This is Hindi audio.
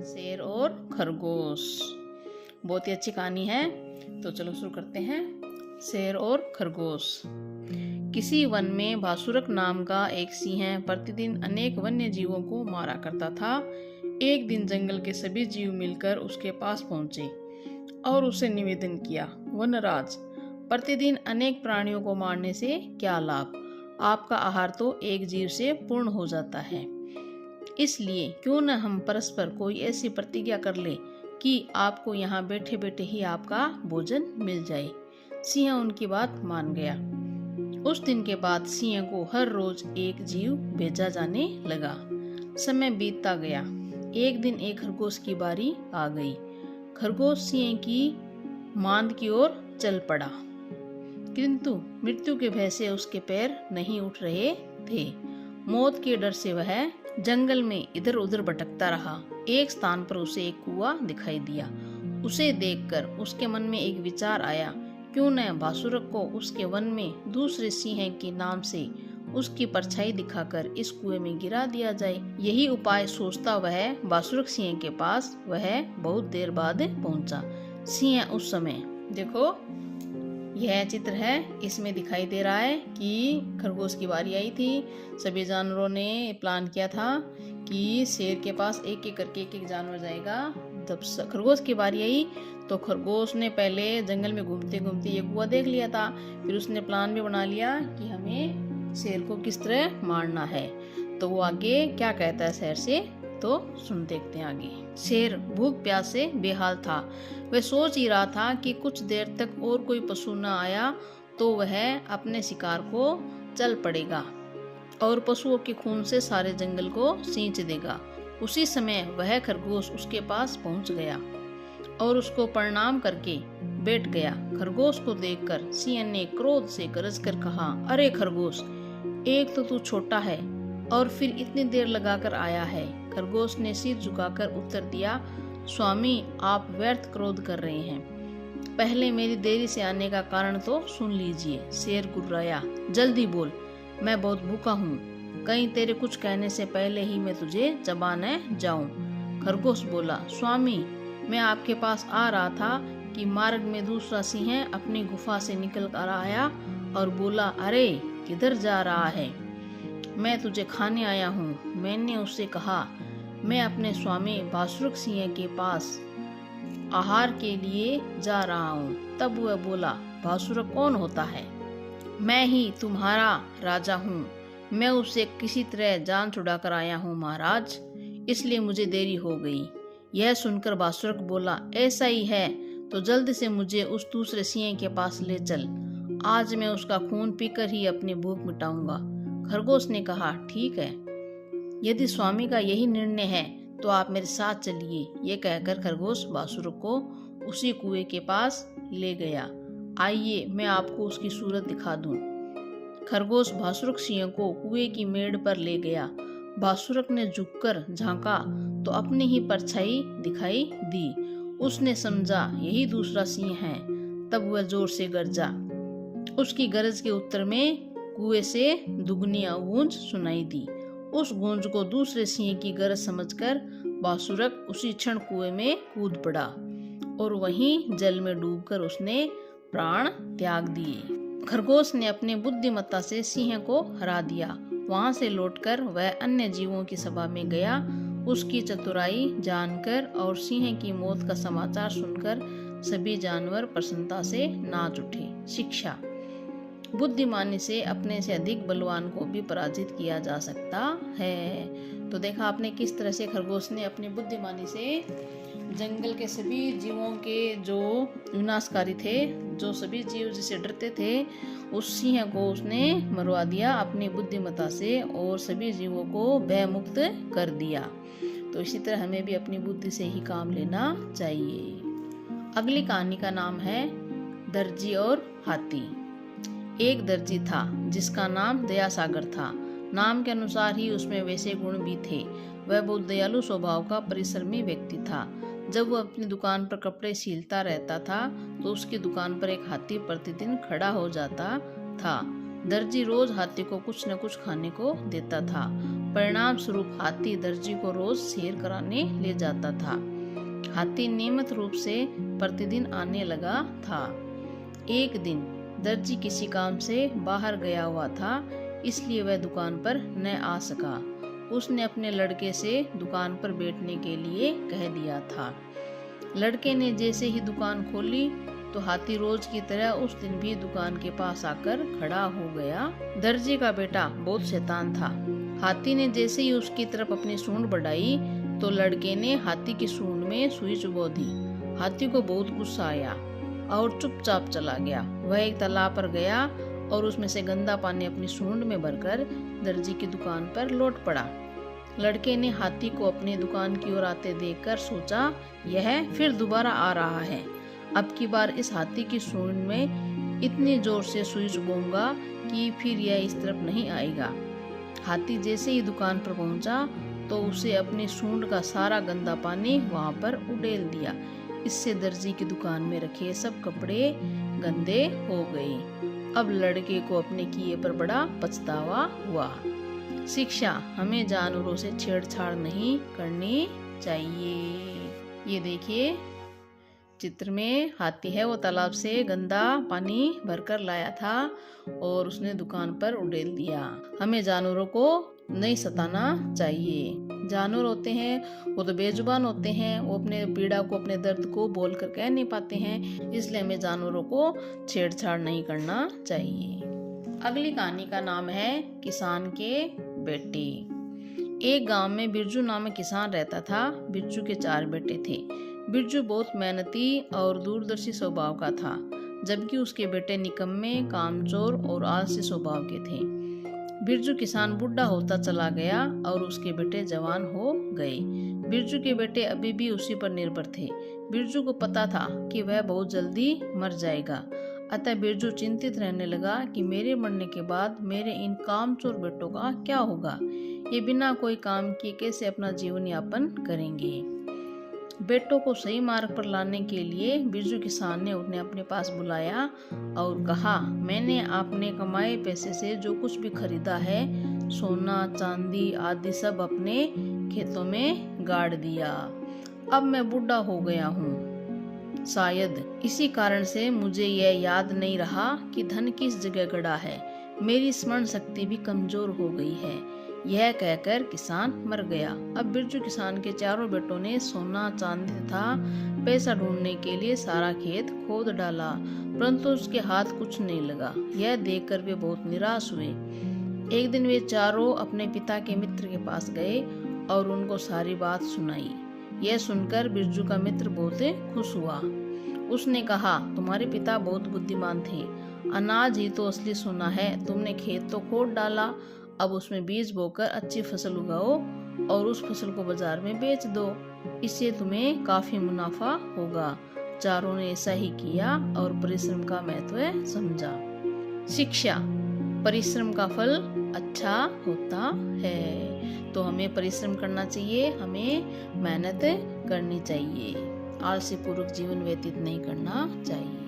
शेर और खरगोश। बहुत ही अच्छी कहानी है, तो चलो शुरू करते हैं। शेर और खरगोश। किसी वन में भासुरक नाम का एक सिंह प्रतिदिन अनेक वन्य जीवों को मारा करता था। एक दिन जंगल के सभी जीव मिलकर उसके पास पहुंचे और उससे निवेदन किया, वनराज, प्रतिदिन अनेक प्राणियों को मारने से क्या लाभ? आपका आहार तो एक जीव से पूर्ण हो जाता है। इसलिए क्यों न हम परस्पर कोई ऐसी प्रतिज्ञा कर ले कि आपको यहाँ बैठे बैठे ही आपका भोजन मिल जाए। सिंह उनकी बात मान गया। उस दिन के बाद सिंह को हर रोज एक जीव भेजा जाने लगा। समय बीतता गया। एक दिन एक खरगोश की बारी आ गई। खरगोश सिंह की मांद की ओर चल पड़ा, किंतु मृत्यु के भय से उसके पैर नहीं उठ रहे थे। मौत के डर से वह जंगल में इधर उधर भटकता रहा। एक स्थान पर उसे एक कुआं दिखाई दिया। उसे देखकर उसके मन में एक विचार आया, क्यों न भासुरक को उसके वन में दूसरे सिंह के नाम से उसकी परछाई दिखाकर इस कुएं में गिरा दिया जाए। यही उपाय सोचता वह भासुरक सिंह के पास वह बहुत देर बाद पहुंचा। सिंह उस समय, देखो यह चित्र है, इसमें दिखाई दे रहा है कि खरगोश की बारी आई थी। सभी जानवरों ने प्लान किया था कि शेर के पास एक एक करके एक जानवर जाएगा। जब खरगोश की बारी आई तो खरगोश ने पहले जंगल में घूमते घूमते ये कुआं देख लिया था। फिर उसने प्लान भी बना लिया कि हमें शेर को किस तरह मारना है। तो वो आगे क्या कहता है शेर से, तो सुन देखते हैं आगे। शेर भूख प्यास से बेहाल था। वह सोच ही रहा था कि कुछ देर तक और कोई पशु न आया तो वह अपने शिकार को चल पड़ेगा और पशुओं के खून से सारे जंगल को सींच देगा। उसी समय वह खरगोश उसके पास पहुंच गया और उसको प्रणाम करके बैठ गया। खरगोश को देखकर सिंह ने क्रोध से गरज कर कहा, अरे खरगोश, एक तो तू छोटा है और फिर इतनी देर लगाकर आया है। खरगोश ने सिर झुकाकर उत्तर दिया, स्वामी, आप व्यर्थ क्रोध कर रहे हैं। पहले मेरी देरी से आने का कारण तो सुन लीजिए। शेर गुर्राया, जल्दी बोल, मैं बहुत भूखा हूँ, कहीं तेरे कुछ कहने से पहले ही मैं तुझे चबाने जाऊं। खरगोश बोला, स्वामी, मैं आपके पास आ रहा था कि मार्ग में दूसरा सिंह अपनी गुफा से निकल कर आया और बोला, अरे किधर जा रहा है? मैं तुझे खाने आया हूँ। मैंने उससे कहा, मैं अपने स्वामी भासुरक सिंह के पास आहार के लिए जा रहा हूँ। तब वह बोला, भासुरक कौन होता है? मैं ही तुम्हारा राजा हूँ। मैं उससे किसी तरह जान छुड़ा कर आया हूँ महाराज, इसलिए मुझे देरी हो गई। यह सुनकर भासुरक बोला, ऐसा ही है तो जल्द से मुझे उस दूसरे सिंह के पास ले चल। आज मैं उसका खून पीकर ही अपनी भूख मिटाऊंगा। खरगोश ने कहा, ठीक है, यदि स्वामी का यही निर्णय है तो आप मेरे साथ चलिए। ये कहकर खरगोश भासुरक को उसी कुएं के पास ले गया। आइए मैं आपको उसकी सूरत दिखा दूं। खरगोश भासुरक सिंह को कुएं की मेड़ पर ले गया। भासुरक ने झुककर झांका तो अपनी ही परछाई दिखाई दी। उसने समझा यही दूसरा सिंह है। तब वह जोर से गरजा। उसकी गरज के उत्तर में कुएं से दुगनी गूंज सुनाई दी। उस गूंज को दूसरे सिंह की गरज समझकर भासुरक उसी क्षण कुएं में कूद पड़ा और वहीं जल में डूबकर उसने प्राण त्याग दिए। खरगोश ने अपनी बुद्धिमत्ता से सिंह को हरा दिया। वहां से लौटकर वह अन्य जीवों की सभा में गया। उसकी चतुराई जानकर और सिंह की मौत का समाचार सुनकर सभी जानवर प्रसन्नता से नाच उठे। शिक्षा, बुद्धिमानी से अपने से अधिक बलवान को भी पराजित किया जा सकता है। तो देखा आपने किस तरह से खरगोश ने अपनी बुद्धिमानी से जंगल के सभी जीवों के जो विनाशकारी थे, जो सभी जीव जिसे डरते थे, उस सिंह को उसने मरवा दिया अपनी बुद्धिमत्ता से और सभी जीवों को भय मुक्त कर दिया। तो इसी तरह हमें भी अपनी बुद्धि से ही काम लेना चाहिए। अगली कहानी का नाम है दर्जी और हाथी। एक दर्जी था जिसका नाम दयासागर था। नाम के अनुसार ही उसमें वैसे गुण भी थे। वह बहुत दयालु स्वभाव का परिश्रमी व्यक्ति था। जब वह अपनी दुकान पर कपड़े सीलता रहता था तो उसकी दुकान पर एक हाथी प्रतिदिन खड़ा हो जाता था। दर्जी रोज हाथी को कुछ न कुछ खाने को देता था। परिणाम स्वरूप हाथी दर्जी को रोज सैर कराने ले जाता था। हाथी नियमित रूप से प्रतिदिन आने लगा था। एक दिन दर्जी किसी काम से बाहर गया हुआ था, इसलिए वह दुकान पर न आ सका। उसने अपने लड़के से दुकान पर बैठने के लिए कह दिया था। लड़के ने जैसे ही दुकान खोली तो हाथी रोज की तरह उस दिन भी दुकान के पास आकर खड़ा हो गया। दर्जी का बेटा बहुत शैतान था। हाथी ने जैसे ही उसकी तरफ अपनी सूंड बढ़ाई तो लड़के ने हाथी की सूंड में सुई चुभो दी। हाथी को बहुत गुस्सा आया और चुपचाप चला गया। वह एक तालाब पर गया और उसमें से गंदा पानी अपनी सूंड में भरकर दर्जी की दुकान पर लौट पड़ा। लड़के ने हाथी को अपनी दुकान की ओर आते देखकर सोचा, यह फिर दोबारा आ रहा है। अब की बार इस हाथी की सूंड में इतनी जोर से सुई चुभूंगा कि फिर यह इस तरफ नहीं आएगा। हाथी जैसे ही दुकान पर पहुंचा तो उसे अपनी सूंड का सारा गंदा पानी वहां पर उड़ेल दिया। इससे दर्जी की दुकान में रखे सब कपड़े गंदे हो गए। अब लड़के को अपने किए पर बड़ा पछतावा हुआ। शिक्षा, हमें जानवरों से छेड़छाड़ नहीं करनी चाहिए। ये देखिए चित्र में हाथी है, वो तालाब से गंदा पानी भरकर लाया था और उसने दुकान पर उड़ेल दिया। हमें जानवरों को नहीं सताना चाहिए। जानवर होते हैं वो तो बेजुबान होते हैं, वो अपने पीड़ा को, अपने दर्द को बोल कर कह नहीं पाते हैं, इसलिए हमें जानवरों को छेड़छाड़ नहीं करना चाहिए। अगली कहानी का नाम है किसान के बेटे। एक गांव में बिरजू नामक किसान रहता था। बिरजू के 4 बेटे थे। बिरजू बहुत मेहनती और दूरदर्शी स्वभाव का था, जबकि उसके बेटे निकम्मे, कामचोर और आलसी स्वभाव के थे। बिरजू किसान बूढ़ा होता चला गया और उसके बेटे जवान हो गए। बिरजू के बेटे अभी भी उसी पर निर्भर थे। बिरजू को पता था कि वह बहुत जल्दी मर जाएगा, अतः बिरजू चिंतित रहने लगा कि मेरे मरने के बाद मेरे इन कामचोर बेटों का क्या होगा। ये बिना कोई काम किए कैसे अपना जीवन यापन करेंगे। बेटों को सही मार्ग पर लाने के लिए बिरजू किसान ने उन्हें अपने पास बुलाया और कहा, मैंने आपने कमाए पैसे से जो कुछ भी खरीदा है, सोना चांदी आदि सब अपने खेतों में गाड़ दिया। अब मैं बूढ़ा हो गया हूँ। शायद इसी कारण से मुझे यह याद नहीं रहा कि धन किस जगह गड़ा है। मेरी स्मरण शक्ति भी कमजोर हो गई है। यह कहकर किसान मर गया। अब बिरजू किसान के 4 बेटों ने सोना चांदी तथा पैसा ढूंढने के लिए सारा खेत खोद डाला, परंतु उसके हाथ कुछ नहीं लगा। यह देखकर वे बहुत निराश हुए। एक दिन वे चारों अपने पिता के मित्र के पास गए और उनको सारी बात सुनाई। यह सुनकर बिरजू का मित्र बहुत खुश हुआ। उसने कहा, तुम्हारे पिता बहुत बुद्धिमान थे। अनाज ही तो असली सोना है। तुमने खेत तो खोद डाला, अब उसमें बीज बोकर अच्छी फसल उगाओ और उस फसल को बाजार में बेच दो। इससे तुम्हें काफी मुनाफा होगा। चारों ने ऐसा ही किया और परिश्रम का महत्व समझा। शिक्षा, परिश्रम का फल अच्छा होता है। तो हमें परिश्रम करना चाहिए, हमें मेहनत करनी चाहिए, आलसी पूर्वक जीवन व्यतीत नहीं करना चाहिए।